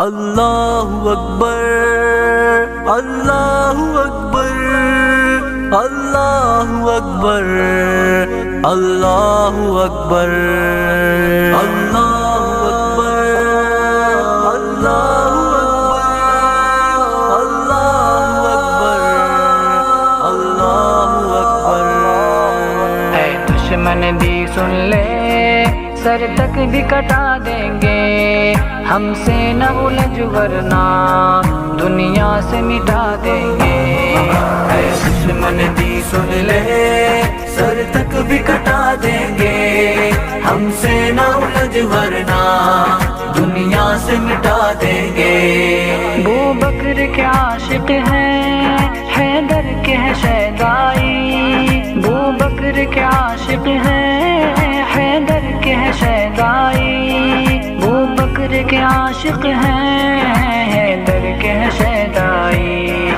اللہ اکبر اللہ اکبر اللہ اکبر اللہ اکبر اللہ اکبر اللہ اکبر اللہ اکبر۔ اے دشمن بھی سن لے، سر تک بھی کٹا دیں گے، ہم سے نہ الجھ ورنہ دنیا سے مٹا دیں گے۔ اے دشمن بھی سن لے، سر تک بھی کٹا دیں گے، ہم سے نہ الجھ ورنہ دنیا سے مٹا دیں گے۔ ابو بکر کے عاشق ہیں، حیدر کے ہیں شیدائی، ابو بکر کے عاشق ہیں، حیدر کے ہیں شیدائی، ابو بکر کے عاشق ہیں، حیدر کے ہیں شیدائی۔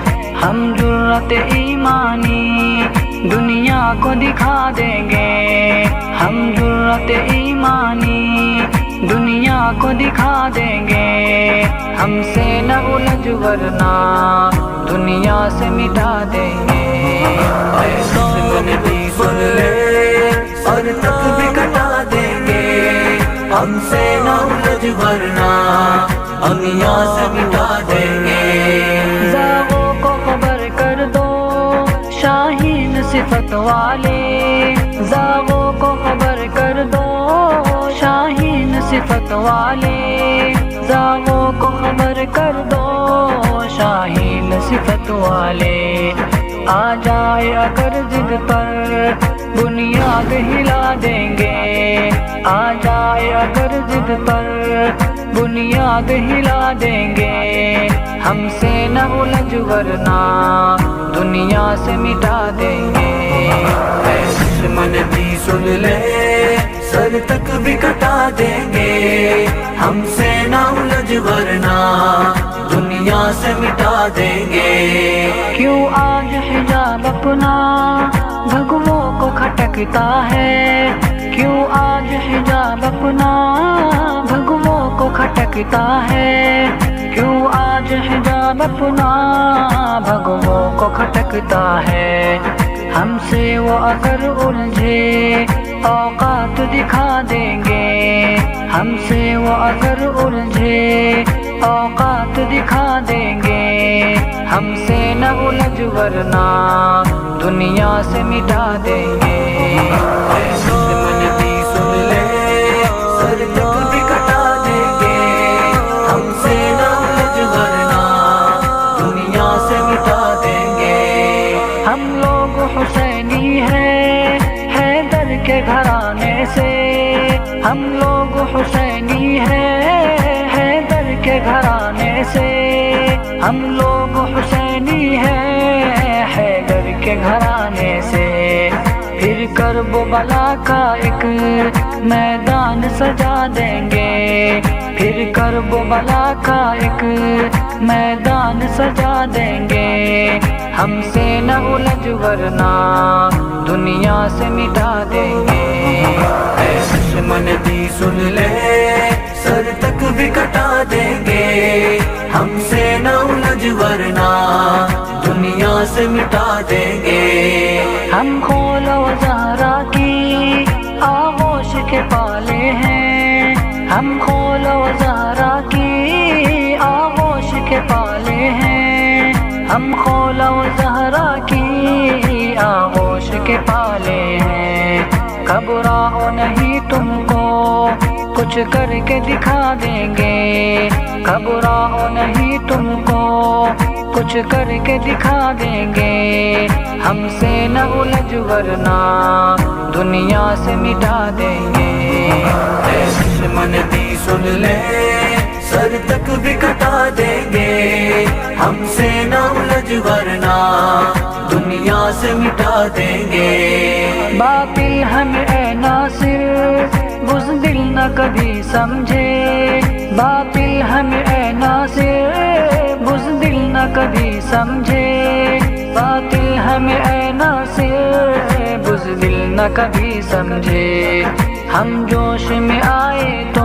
ہم جرأت ایمانی دنیا کو دکھا دیں گے، ہم جرأت ایمانی دنیا کو دکھا دیں گے، ہم سے نہ الجھ ورنہ دنیا سے مٹا دیں گے۔ اے دشمن بھی سن لے، سر تک بھی کٹا دیں گے، ہم سے نہ الجھ ورنہ دنیا سے مٹا دیں گے۔ زاغوں کو خبر کر دو شاہین صفت والے، زاغوں کو خبر کر دو شاہین صفت والے، زاغوں کو خبر کر دو شاہین صفت والے۔ آ جائے اگر ضد پر بنیاد ہلا دیں گے، آ جائے اگر ضد پر بنیاد ہلا دیں گے، ہم سے نہ الجھ ورنہ دنیا سے مٹا دیں گے۔ اے دشمن بھی سن لے، سر تک بھی کٹا دیں گے، ہم سے نہ الجھ ورنہ دنیا سے مٹا دیں گے۔ کیوں آج حجاب اپنا بھگووں کو کھٹکتا ہے، کیوں آج حجاب اپنا بھگووں کو کھٹکتا ہے، کیوں آج حجاب اپنا بھگووں کو کھٹکتا ہے۔ ہم سے وہ اگر الجھے اوقات دکھا دیں گے، ہم سے وہ اگر الجھے اوقات دکھا دیں گے، ہم سے نہ الجھ ورنہ دنیا سے مٹا دیں گے۔ اے دشمن بھی سن لے، سر تک بھی کٹا دیں گے، ہم سے نہ الجھ ورنہ دنیا سے مٹا دیں گے۔ ہم لوگ حسینی ہیں حیدر کے گھرانے سے، ہم لوگ حسینی ہیں حیدر کے گھرانے سے، ہم لوگ حسینی ہیں حیدر کے گھرانے سے۔ پھر کرب و بلا کا ایک میدان سجا دیں گے، پھر کرب و بلا کا ایک میدان سجا دیں گے، ہم سے نہ الجھ ورنہ دنیا سے مٹا دیں گے۔ اے دشمن بھی سن لے، سر تک بھی کٹا دیں گے، ہم سے نہ الجھ ورنہ دنیا سے مٹا دیں گے۔ ہم خول و زہرا کی آغوش کے پالے ہیں، ہم خول و زہرا کی آغوش کے پالے ہیں، ہم خول و زہرا کی آغوش کے پالے ہیں۔ گھبراؤ نہیں تم کو کچھ کر کے دکھا دیں گے، گھبراؤ نہیں تم کو کچھ کر کے دکھا دیں گے، ہم سے نہ الجھ ورنہ دنیا سے مٹا دیں گے۔ اے دشمن بھی سن لے، سر تک بھی کٹا دیں گے، ہم سے نہ الجھ ورنہ دنیا سے مٹا دیں گے۔ باطل ہمیں اے ناصر بزدل نہ کبھی سمجھے، باطل ہمیں اے ناصر بزدل نہ کبھی سمجھے، باطل ہمیں اے ناصر بزدل نہ کبھی سمجھے۔ ہم جوش میں آئے تو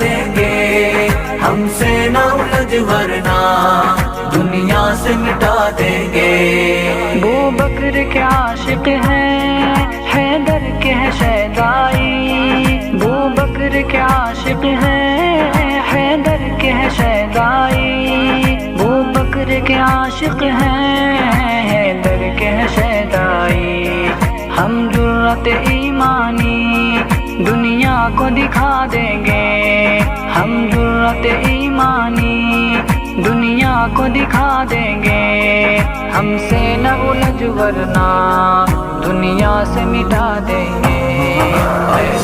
دیں گے، ہم سے نہ الجھ ورنہ دنیا سے مٹا دیں گے۔ ابو بکر کے عاشق ہیں، حیدر کے ہیں شیدائی، ابو بکر کے عاشق ہیں، حیدر کے ہیں شیدائی، ابو بکر کے عاشق ہیں، حیدر کے ہیں شیدائی۔ ہم جرأت ایمانی دنیا کو دکھا دیں گے، ہم جرأت ایمانی دنیا کو دکھا دیں گے، ہم سے نہ الجھ ورنہ دنیا سے مٹا دیں گے۔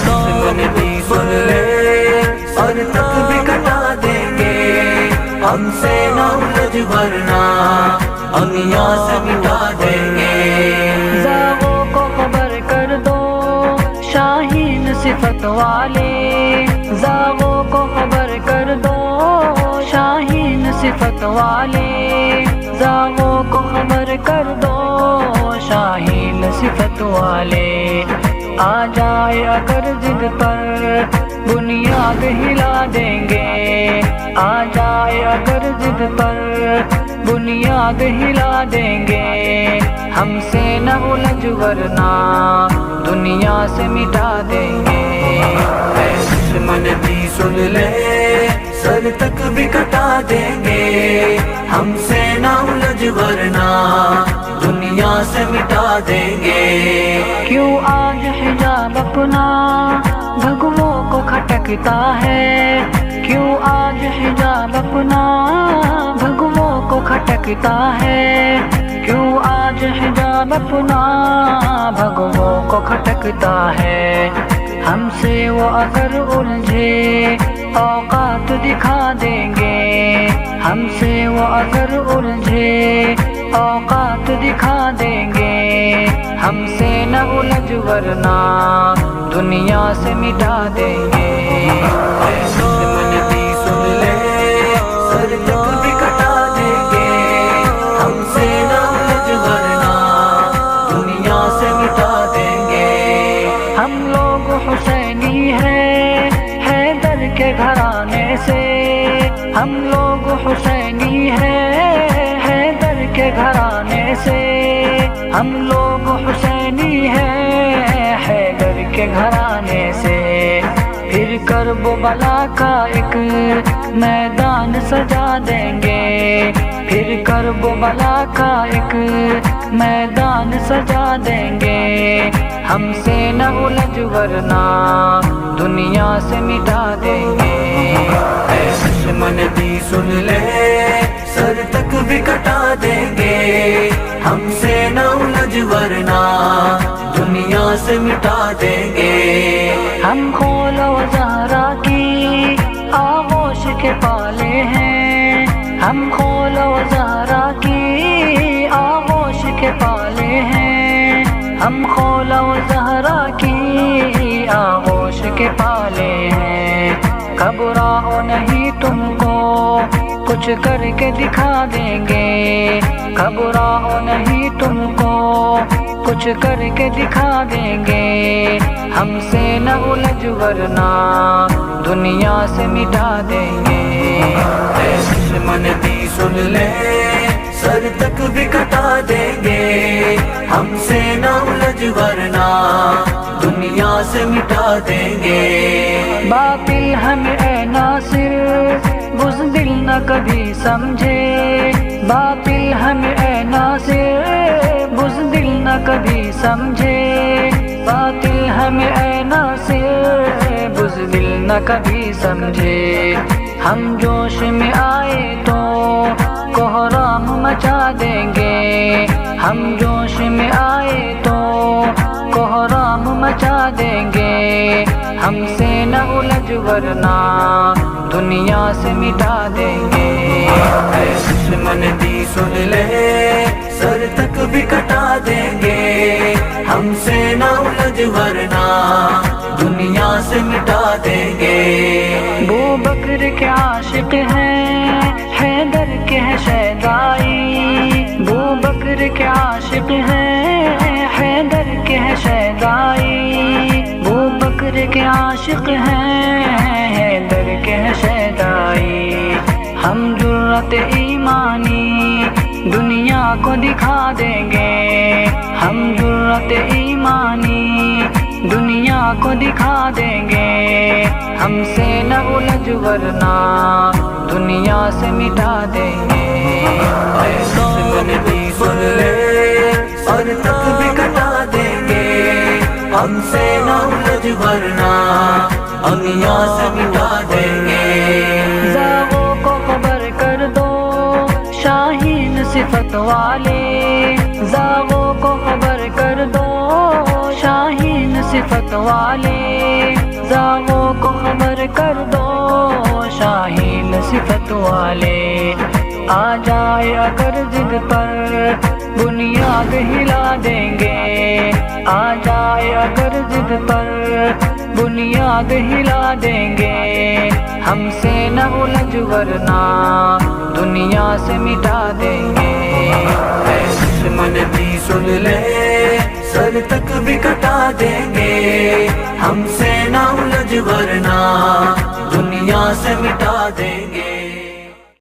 دشمن بھی سن لے سر تک بھی کٹا دیں گے، ہم سے نہ الجھ ورنہ دنیا سے مٹا دیں گے۔ زاغوں کو خبر کر دو شاہین صفت والے، زاغوں کو خبر کر دو شاہین صفت والے، زاغوں کو خبر کر دو شاہین صفت والے۔ آ جائے اگر ضد پر بنیاد ہلا دیں گے، آ جائے اگر ضد پر بنیاد ہلا دیں گے، ہم سے نہ الجھ ورنہ دنیا سے مٹا دیں گے۔ اے دشمن بھی سن لے سر تک بھی کٹا دیں گے، ہم سے نہ الجھ ورنہ دنیا سے مٹا دیں گے۔ کیوں آج حجاب اپنا بھگووں کو کھٹکتا ہے، کیوں آج حجاب اپنا بھگووں کو کھٹکتا ہے، کیوں آج حجاب اپنا بھگووں کو کھٹکتا ہے۔ ہم سے وہ اگر الجھے اوقات دکھا دیں گے، ہم سے وہ اگر الجھے اوقات دکھا دیں گے، ہم سے نہ الجھ ورنہ دنیا سے مٹا دیں گے۔ دشمن بھی سن لے سر تک بھی کٹا دیں گے، ہم سے نہ الجھ ورنہ دنیا سے مٹا دیں گے۔ ہم لوگ حسینی ہیں حیدر کے گھرانے سے، ہم لوگ حسینی ہیں حیدر کے گھرانے سے، ہم لوگ حسینی ہیں حیدر کے گھرانے سے۔ پھر کرب و بلا کا ایک میدان سجا دیں گے، پھر کرب و بلا کا ایک میدان سجا دیں گے، ہم سے نہ الجھ ورنہ دنیا سے مٹا دیں گے۔ اے دشمن بھی سن لے سر تک بھی کٹا دیں گے، ہم سے نہ الجھ ورنہ دنیا سے مٹا دیں گے۔ ہم خول و زہرا کی آغوش کے پالے ہیں، ہم خول و زہرا کی آغوش کے پالے ہیں، ہم خول و زہرا کی آغوش کے پالے ہیں۔ گھبراؤ نہیں تم کو کچھ کر کے دکھا دیں گے، گھبراؤ نہیں تم کو کچھ کر کے دکھا دیں گے، ہم سے نہ الجھ ورنہ دنیا سے مٹا دیں گے۔ اے دشمن بھی سن لے سر تک بھی کٹا دیں گے، ہم سے نہ الجھ ورنہ دنیا سے مٹا دیں گے۔ باطل ہمیں اے ناصر بزدل نہ کبھی سمجھے، باطل ہمیں اے ناصر بزدل نہ کبھی سمجھے، باطل ہمیں اے ناصر بزدل نہ کبھی سمجھے۔ ہم جوش میں آئے تو کوہرام مچا دیں گے، ہم جوش میں آئے تو کوہرام مچا دیں گے، ہم سے نہ الجھ ورنہ دنیا سے مٹا دیں گے۔ اے دشمن بھی سن لے سر تک بھی کٹا دیں گے، ہم سے نہ الجھ ورنہ دنیا سے مٹا دیں گے۔ ابو بکر کے عاشق ہیں حیدر کے ہیں شیدائی، ابو بکر کے عاشق ہیں حیدر کے ہیں شیدائی، ابو بکر کے عاشق ہیں حیدر کے کو دکھا دیں گے ہم جرت ایمانی، دنیا کو دکھا دیں گے ہم سے نہ الجھ ورنہ دنیا سے مٹا دیں گے۔ اے دشمن بھی سن لے سر تک بھی کٹا دیں گے ہم سے نہ الجھ ورنہ دنیا سے مٹا دیں گے۔ زاغوں کو خبر کر دو شاہین صفت والے، زاغوں کو خبر کر دو شاہین صفت والے، زاغوں کو خبر کر دو شاہین صفت والے۔ آ جائے اگر ضد پر بنیاد ہلا دیں گے، آ جائے اگر ضد پر بنیاد ہلا دیں گے ہم سے نہ الجھ ورنہ دنیا سے مٹا دیں گے۔ اے دشمن بھی سن لے سر تک بھی کٹا دیں گے ہم سے نہ الجھ ورنہ دنیا سے مٹا دیں گے۔